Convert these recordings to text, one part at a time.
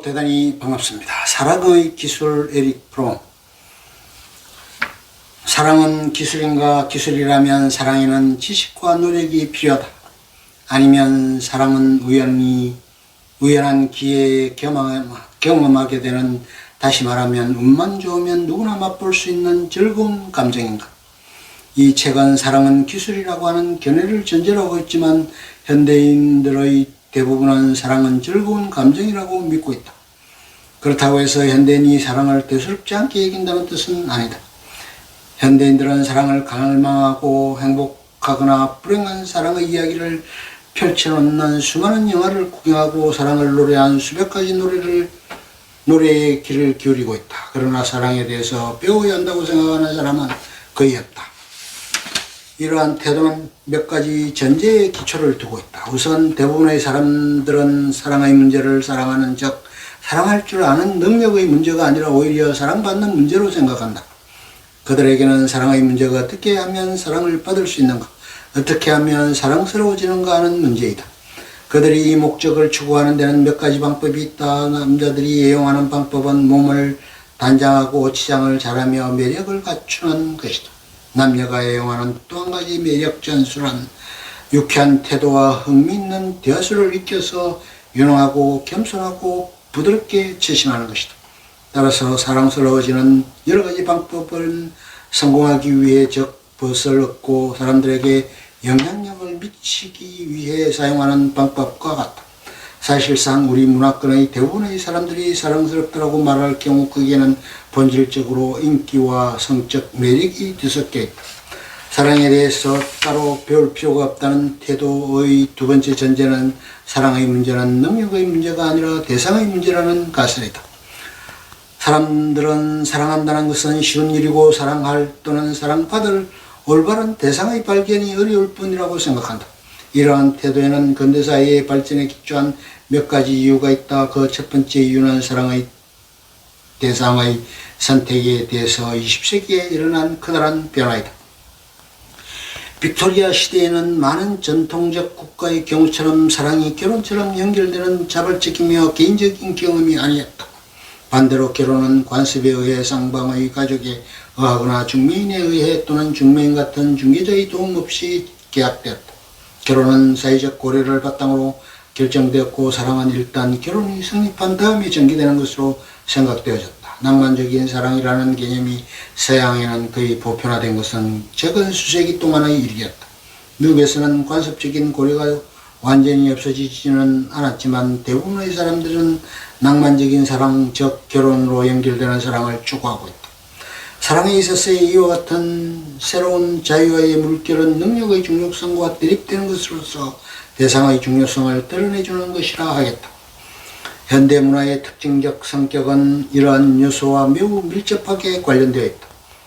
대단히 반갑습니다. 사랑의 기술 에릭 프롬. 사랑은 기술인가? 기술이라면 사랑에는 지식과 노력이 필요하다. 아니면 사랑은 우연한 기회에 경험하게 되는, 다시 말하면 운만 좋으면 누구나 맛볼 수 있는 즐거운 감정인가? 이 책은 사랑은 기술이라고 하는 견해를 전제로 하고 있지만 현대인들의 대부분은 사랑은 즐거운 감정이라고 믿고 있다. 그렇다고 해서 현대인이 사랑을 대수롭지 않게 여긴다는 뜻은 아니다. 현대인들은 사랑을 갈망하고 행복하거나 불행한 사랑의 이야기를 펼쳐놓는 수많은 영화를 구경하고 사랑을 노래한 수백 가지 노래에 귀를 기울이고 있다. 그러나 사랑에 대해서 배워야 한다고 생각하는 사람은 거의 없다. 이러한 태도는 몇 가지 전제의 기초를 두고 있다. 우선 대부분의 사람들은 사랑의 문제를 사랑하는 즉 사랑할 줄 아는 능력의 문제가 아니라 오히려 사랑받는 문제로 생각한다. 그들에게는 사랑의 문제가 어떻게 하면 사랑을 받을 수 있는가, 어떻게 하면 사랑스러워지는가 하는 문제이다. 그들이 이 목적을 추구하는 데는 몇 가지 방법이 있다. 남자들이 애용하는 방법은 몸을 단장하고 치장을 잘하며 매력을 갖추는 것이다. 남녀가 애용하는 또 한 가지 매력 전술은 유쾌한 태도와 흥미있는 대화술을 익혀서 유능하고 겸손하고 부드럽게 제심하는 것이다. 따라서 사랑스러워지는 여러 가지 방법은 성공하기 위해 즉 벗을 얻고 사람들에게 영향력을 미치기 위해 사용하는 방법과 같다. 사실상 우리 문화권의 대부분의 사람들이 사랑스럽다고 말할 경우 거기에는 본질적으로 인기와 성적 매력이 뒤섞여 있다. 사랑에 대해서 따로 배울 필요가 없다는 태도의 두 번째 전제는 사랑의 문제는 능력의 문제가 아니라 대상의 문제라는 가설이다. 사람들은 사랑한다는 것은 쉬운 일이고 사랑할 또는 사랑받을 올바른 대상의 발견이 어려울 뿐이라고 생각한다. 이러한 태도에는 근대사회의 발전에 기초한 몇 가지 이유가 있다. 그 첫 번째 이유는 사랑의 대상의 선택에 대해서 20세기에 일어난 커다란 변화이다. 빅토리아 시대에는 많은 전통적 국가의 경우처럼 사랑이 결혼처럼 연결되는 자발적이며 개인적인 경험이 아니었다. 반대로 결혼은 관습에 의해 쌍방의 가족에 의하거나 중매인에 의해 또는 중매인 같은 중개자의 도움 없이 계약되었다. 결혼은 사회적 고려를 바탕으로 결정되었고 사랑은 일단 결혼이 성립한 다음에 전개되는 것으로 생각되어졌다. 낭만적인 사랑이라는 개념이 서양에는 거의 보편화된 것은 최근 수세기 동안의 일이었다. 미국에서는 관습적인 고려가 완전히 없어지지는 않았지만 대부분의 사람들은 낭만적인 사랑, 즉 결혼으로 연결되는 사랑을 추구하고 있다. 사랑에 있어서의 이와 같은 새로운 자유와의 물결은 능력의 중요성과 대립되는 것으로서 대상의 중요성을 드러내주는 것이라 하겠다. 현대문화의 특징적 성격은 이러한 요소와 매우 밀접하게 관련되어 있다.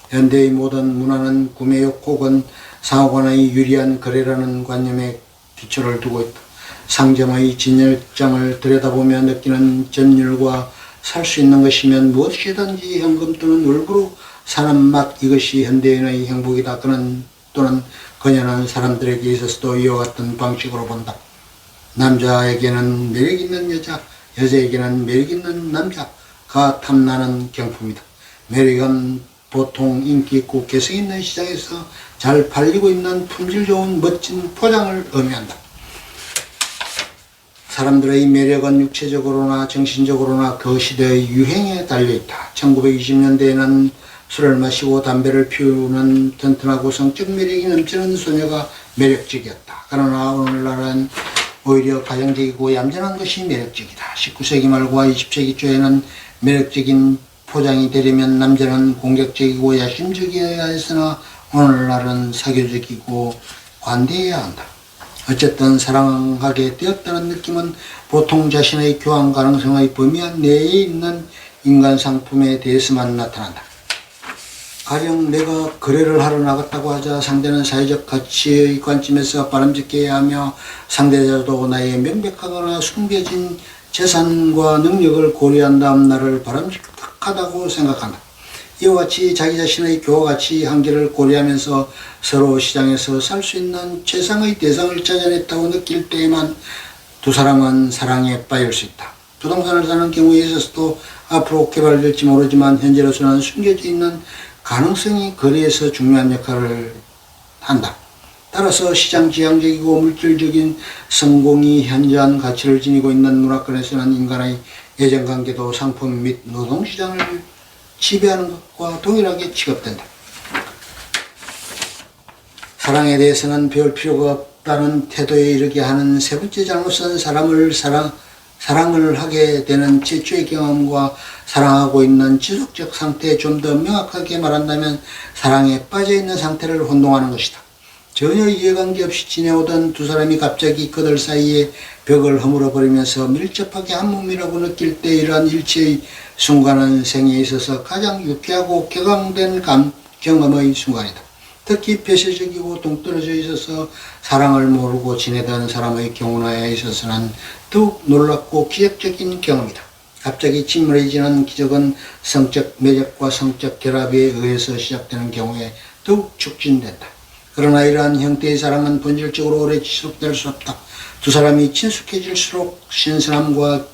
현대의 모든 문화는 구매욕 혹은 상호간의 유리한 거래라는 관념에 기초를 두고 있다. 상점의 진열장을 들여다보며 느끼는 전율과 살 수 있는 것이면 무엇이든지 현금 또는 월급으로 사는 맛, 이것이 현대인의 행복이다. 그는 또는 그녀는 사람들에게 있어서도 이와 같은 방식으로 본다. 남자에게는 매력있는 여자, 여자에게는 매력있는 남자가 탐나는 경품이다. 매력은 보통 인기 있고 개성있는 시장에서 잘 팔리고 있는 품질 좋은 멋진 포장을 의미한다. 사람들의 매력은 육체적으로나 정신적으로나 그 시대의 유행에 달려있다. 1920년대에는 술을 마시고 담배를 피우는 튼튼하고 성적 매력이 넘치는 소녀가 매력적이었다. 그러나 오늘날은 오히려 가정적이고 얌전한 것이 매력적이다. 19세기 말과 20세기 초에는 매력적인 포장이 되려면 남자는 공격적이고 야심적이어야 했으나 오늘날은 사교적이고 관대해야 한다. 어쨌든 사랑하게 되었다는 느낌은 보통 자신의 교환 가능성의 범위 내에 있는 인간 상품에 대해서만 나타난다. 가령 내가 거래를 하러 나갔다고 하자 상대는 사회적 가치의 관점에서 바람직해야 하며 상대자도 나의 명백하거나 숨겨진 재산과 능력을 고려한 다음 나를 바람직하다고 생각한다. 이와 같이 자기 자신의 교와 가치 한계를 고려하면서 서로 시장에서 살 수 있는 최상의 대상을 찾아냈다고 느낄 때에만 두 사람은 사랑에 빠질 수 있다. 부동산을 사는 경우에 있어서도 앞으로 개발될지 모르지만 현재로서는 숨겨져 있는 가능성이 거래에서 중요한 역할을 한다. 따라서 시장 지향적이고 물질적인 성공이 현저한 가치를 지니고 있는 문화권에서는 인간의 애정관계도 상품 및 노동시장을 지배하는 것과 동일하게 취급된다. 사랑에 대해서는 배울 필요가 없다는 태도에 이르게 하는 세 번째 잘못은 사랑을 하게 되는 최초의 경험과 사랑하고 있는 지속적 상태에 좀 더 명확하게 말한다면 사랑에 빠져있는 상태를 혼동하는 것이다. 전혀 이해관계 없이 지내오던 두 사람이 갑자기 그들 사이에 벽을 허물어버리면서 밀접하게 한 몸이라고 느낄 때 이러한 일체의 순간은 생에 있어서 가장 유쾌하고 격앙된 경험의 순간이다. 특히 폐쇄적이고 동떨어져 있어서 사랑을 모르고 지내던 사람의 경우에 있어서는 더욱 놀랍고 기적적인 경험이다. 갑자기 침울해지는 기적은 성적 매력과 성적 결합에 의해서 시작되는 경우에 더욱 촉진된다. 그러나 이러한 형태의 사랑은 본질적으로 오래 지속될 수 없다. 두 사람이 친숙해질수록 신선함과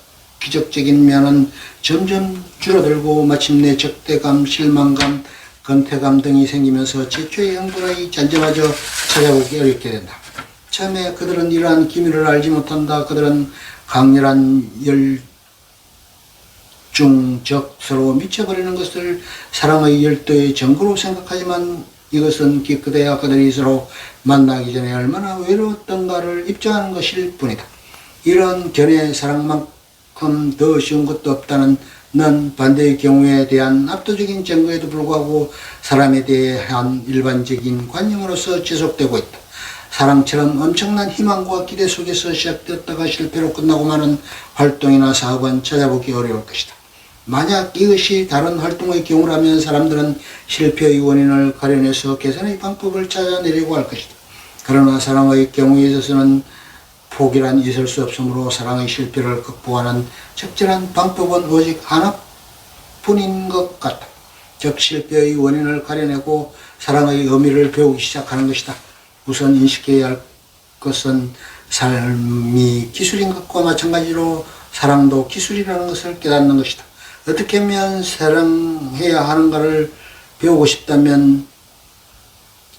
기적적인 면은 점점 줄어들고 마침내 적대감, 실망감, 건태감 등이 생기면서 최초의 행복의 잔재마저 찾아보기 어렵게 된다. 처음에 그들은 이러한 기밀을 알지 못한다. 그들은 강렬한 열중적 서로 미쳐버리는 것을 사랑의 열도의 전부로 생각하지만 이것은 기껏해야 그들이 서로 만나기 전에 얼마나 외로웠던가를 입증하는 것일 뿐이다. 이런 견해 사랑만큼 더 쉬운 것도 없다는 반대의 경우에 대한 압도적인 증거에도 불구하고 사람에 대한 일반적인 관념으로서 지속되고 있다. 사랑처럼 엄청난 희망과 기대 속에서 시작되었다가 실패로 끝나고 마는 활동이나 사업은 찾아보기 어려울 것이다. 만약 이것이 다른 활동의 경우라면 사람들은 실패의 원인을 가려내서 개선의 방법을 찾아내려고 할 것이다. 그러나 사랑의 경우에 있어서는 포기란 있을 수 없으므로 사랑의 실패를 극복하는 적절한 방법은 오직 하나뿐인 것 같다. 즉 실패의 원인을 가려내고 사랑의 의미를 배우기 시작하는 것이다. 우선 인식해야 할 것은 삶이 기술인 것과 마찬가지로 사랑도 기술이라는 것을 깨닫는 것이다. 어떻게 하면 사랑해야 하는가를 배우고 싶다면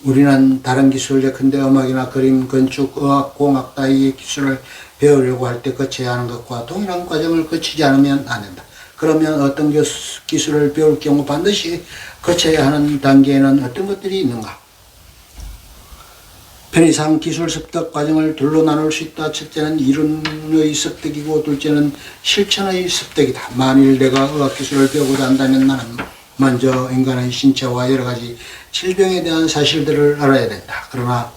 우리는 다른 기술, 예컨대 음악이나 그림, 건축, 의학, 공학 따위의 기술을 배우려고 할 때 거쳐야 하는 것과 동일한 과정을 거치지 않으면 안 된다. 그러면 어떤 기술을 배울 경우 반드시 거쳐야 하는 단계에는 어떤 것들이 있는가? 편의상 기술 습득 과정을 둘로 나눌 수 있다. 첫째는 이론의 습득이고 둘째는 실천의 습득이다. 만일 내가 의학기술을 배우고자 한다면 나는 먼저 인간의 신체와 여러 가지 질병에 대한 사실들을 알아야 된다. 그러나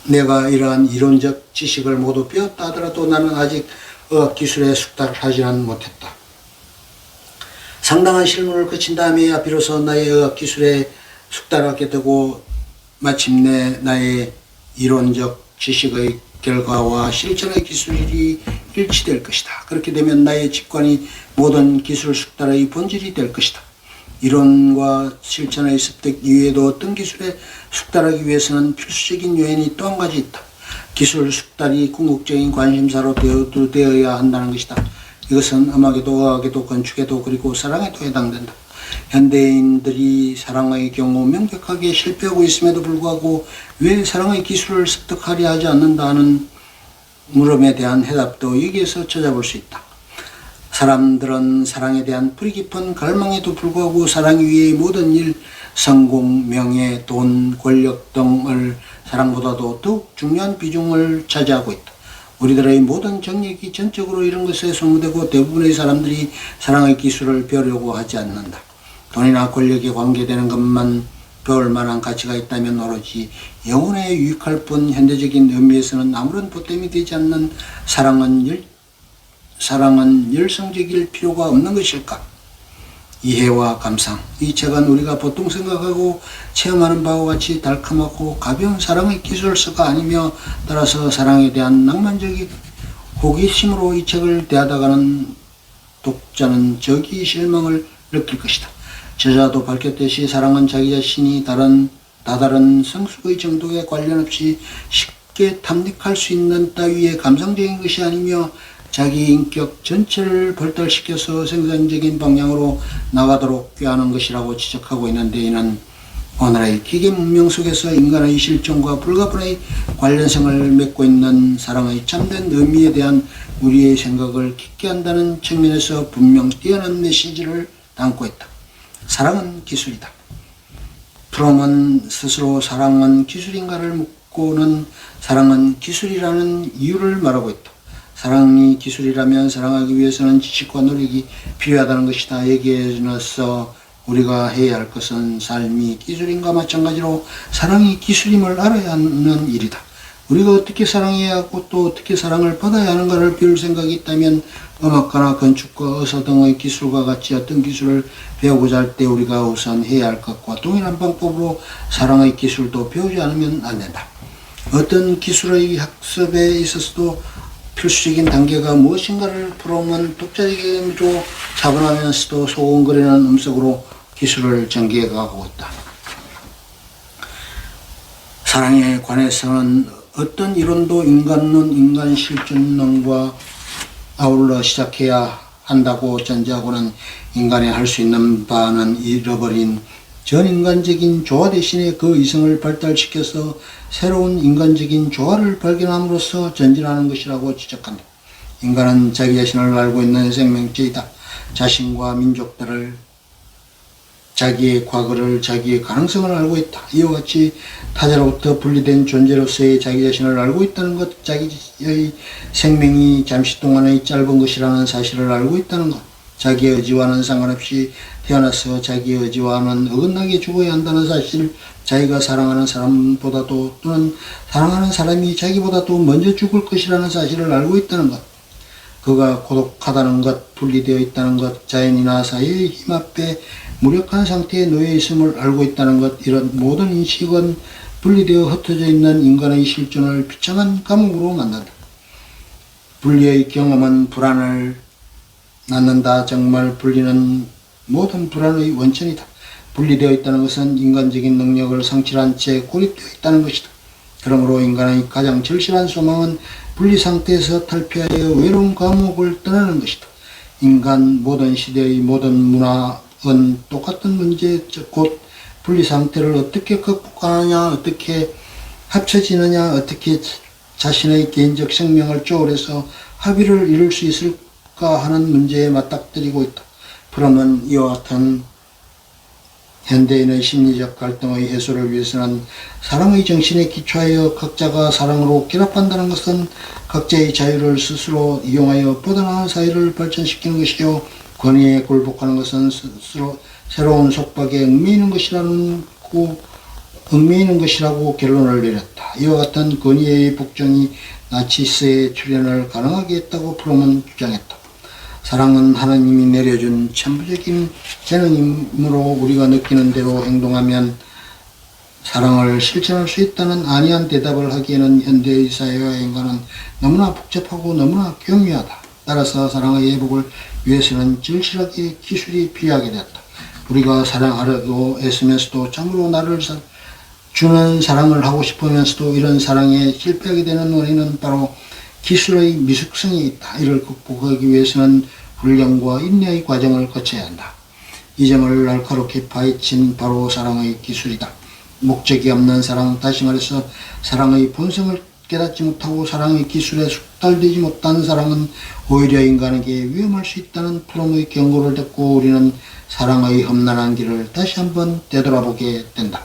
내가 이러한 이론적 지식을 모두 배웠다 하더라도 나는 아직 의학기술에 숙달을 하지는 못했다. 상당한 실무를 거친 다음에야 비로소 나의 의학기술에 숙달하게 되고 마침내 나의 이론적 지식의 결과와 실천의 기술이 일치될 것이다. 그렇게 되면 나의 직관이 모든 기술 숙달의 본질이 될 것이다. 이론과 실천의 습득 이외에도 어떤 기술에 숙달하기 위해서는 필수적인 요인이 또 한 가지 있다. 기술 숙달이 궁극적인 관심사로 되어야 한다는 것이다. 이것은 음악에도 의학에도 건축에도 그리고 사랑에도 해당된다. 현대인들이 사랑의 경우 명백하게 실패하고 있음에도 불구하고 왜 사랑의 기술을 습득하려 하지 않는다 하는 물음에 대한 해답도 여기에서 찾아볼 수 있다. 사람들은 사랑에 대한 뿌리 깊은 갈망에도 불구하고 사랑 위의 모든 일, 성공, 명예, 돈, 권력 등을 사랑보다도 더욱 중요한 비중을 차지하고 있다. 우리들의 모든 정력이 전적으로 이런 것에 소모되고 대부분의 사람들이 사랑의 기술을 배우려고 하지 않는다. 돈이나 권력에 관계되는 것만 배울 만한 가치가 있다면 오로지 영혼에 유익할 뿐 현대적인 의미에서는 아무런 보탬이 되지 않는 사랑은 열성적일 필요가 없는 것일까? 이해와 감상. 이 책은 우리가 보통 생각하고 체험하는 바와 같이 달콤하고 가벼운 사랑의 기술서가 아니며 따라서 사랑에 대한 낭만적인 호기심으로 이 책을 대하다가는 독자는 저기 실망을 느낄 것이다. 저자도 밝혔듯이 사랑은 자기 자신이 다다른 성숙의 정도에 관련 없이 쉽게 탐닉할 수 있는 따위의 감성적인 것이 아니며 자기 인격 전체를 발달시켜서 생산적인 방향으로 나가도록 꾀하는 것이라고 지적하고 있는데, 이는 오늘의 기계 문명 속에서 인간의 실존과 불가분의 관련성을 맺고 있는 사랑의 참된 의미에 대한 우리의 생각을 깊게 한다는 측면에서 분명 뛰어난 메시지를 담고 있다. 사랑은 기술이다. 프롬은 스스로 사랑은 기술인가를 묻고는 사랑은 기술이라는 이유를 말하고 있다. 사랑이 기술이라면 사랑하기 위해서는 지식과 노력이 필요하다는 것이다. 여기에 넣어서 우리가 해야 할 것은 삶이 기술인과 마찬가지로 사랑이 기술임을 알아야 하는 일이다. 우리가 어떻게 사랑해야 하고 또 어떻게 사랑을 받아야 하는가를 배울 생각이 있다면 음악가나 건축과 의사 등의 기술과 같이 어떤 기술을 배우고자 할 때 우리가 우선 해야 할 것과 동일한 방법으로 사랑의 기술도 배우지 않으면 안 된다. 어떤 기술의 학습에 있어서도 필수적인 단계가 무엇인가를 프롬은 독자적이고 차분하면서도 소곤거리는 음색으로 기술을 전개해 가고 있다. 사랑에 관해서는 어떤 이론도 인간론, 인간 실존론과 아울러 시작해야 한다고 전제하고는 인간이 할 수 있는 바는 잃어버린 전인간적인 조화 대신에 그 이성을 발달시켜서 새로운 인간적인 조화를 발견함으로써 전진하는 것이라고 지적한다. 인간은 자기 자신을 알고 있는 생명체이다. 자신과 민족들을, 자기의 과거를, 자기의 가능성을 알고 있다. 이와 같이 타자로부터 분리된 존재로서의 자기 자신을 알고 있다는 것, 자기의 생명이 잠시 동안의 짧은 것이라는 사실을 알고 있다는 것, 자기의 의지와는 상관없이 태어나서 자기의 의지와는 어긋나게 죽어야 한다는 사실, 자기가 사랑하는 사람보다도 또는 사랑하는 사람이 자기보다도 먼저 죽을 것이라는 사실을 알고 있다는 것, 그가 고독하다는 것, 분리되어 있다는 것, 자연이나 사회의 힘 앞에 무력한 상태에 놓여 있음을 알고 있다는 것, 이런 모든 인식은 분리되어 흩어져 있는 인간의 실존을 비참한 감옥으로 만든다. 분리의 경험은 불안을 낳는다. 정말 분리는 모든 불안의 원천이다. 분리되어 있다는 것은 인간적인 능력을 상실한 채 고립되어 있다는 것이다. 그러므로 인간의 가장 절실한 소망은 분리 상태에서 탈피하여 외로운 감옥을 떠나는 것이다. 인간 모든 시대의 모든 문화은 똑같은 문제, 곧 분리 상태를 어떻게 극복하느냐, 어떻게 합쳐지느냐, 어떻게 자신의 개인적 생명을 초월해서 합의를 이룰 수 있을까 하는 문제에 맞닥뜨리고 있다. 프롬은 이와 같은 현대인의 심리적 갈등의 해소를 위해서는 사랑의 정신에 기초하여 각자가 사랑으로 결합한다는 것은 각자의 자유를 스스로 이용하여 보다 나은 사회를 발전시키는 것이요, 권위에 굴복하는 것은 스스로 새로운 속박에 얽매이는 것이라고 결론을 내렸다. 이와 같은 권위의 복종이 나치스의 출현을 가능하게 했다고 프롬은 주장했다. 사랑은 하나님이 내려준 천부적인 재능이므로 우리가 느끼는 대로 행동하면 사랑을 실천할 수 있다는 안이한 대답을 하기에는 현대의 사회와 인간은 너무나 복잡하고 너무나 교묘하다. 따라서 사랑의 회복을 위해서는 절실하게 기술이 필요하게 되었다. 우리가 사랑하려고 애쓰면서도 참으로 나를 주는 사랑을 하고 싶으면서도 이런 사랑에 실패하게 되는 원인은 바로 기술의 미숙성이 있다. 이를 극복하기 위해서는 훈련과 인내의 과정을 거쳐야 한다. 이 점을 날카롭게 파헤친 바로 사랑의 기술이다. 목적이 없는 사랑, 다시 말해서 사랑의 본성을 깨닫지 못하고 사랑의 기술에 숙달되지 못한 사랑은 오히려 인간에게 위험할 수 있다는 프롬의 경고를 듣고 우리는 사랑의 험난한 길을 다시 한번 되돌아보게 된다.